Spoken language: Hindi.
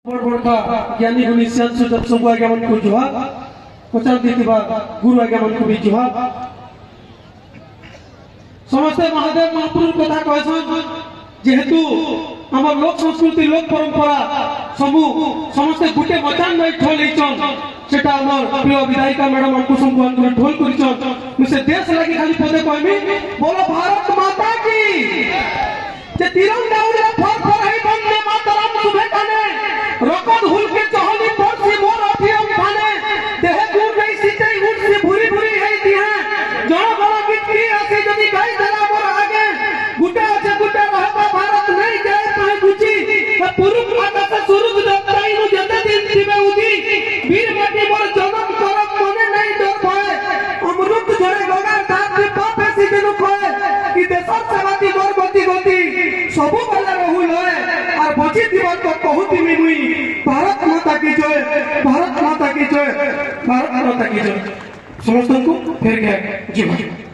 ज्ञानी गुणी सियान सबू आज्ञा मन को जुहार पचार देथिबा गुरु आज्ञा मन को भी जुहार समस्ते महादेव महाप्रभु कथा कहसन जेहेतु आम लोक संस्कृति लोक परंपरा सबू समस्ते गुटे मचान में ठोल सेटा आमर प्रिय विधायिका मैडम अंकुश को ढोल कर से देश लगी खाली पदे कहमी बोलो भारत माता की जे तिरंगा उड़े फर फर है वंदे मातरम सुबह काने रकत हुल के चहली पड़सी मोर अठियम थाने देह दूर गई सीते उठ से भूरी भूरी है दिया जण बड़ा गिट्टी आसे जदी गाय देला मोर आगे गुटे আছে गुटे रहबा भारत नहीं जाए पाए गुची पुरुष आकाश सूरज देवताई नु जते दिन दिबे उदी वीर माटी मोर जन्म करम मने नहीं डर पाए अमृत झरे गगार धात पाप ऐसी दिनु कोए कि देशर सेवाती मोर गति गति सबु बेला रहुल है और बची दिवा तो कहूती मुई भारत माता की जय भारत माता की जय भारत माता की जय समस्त को फिर गया जीवन।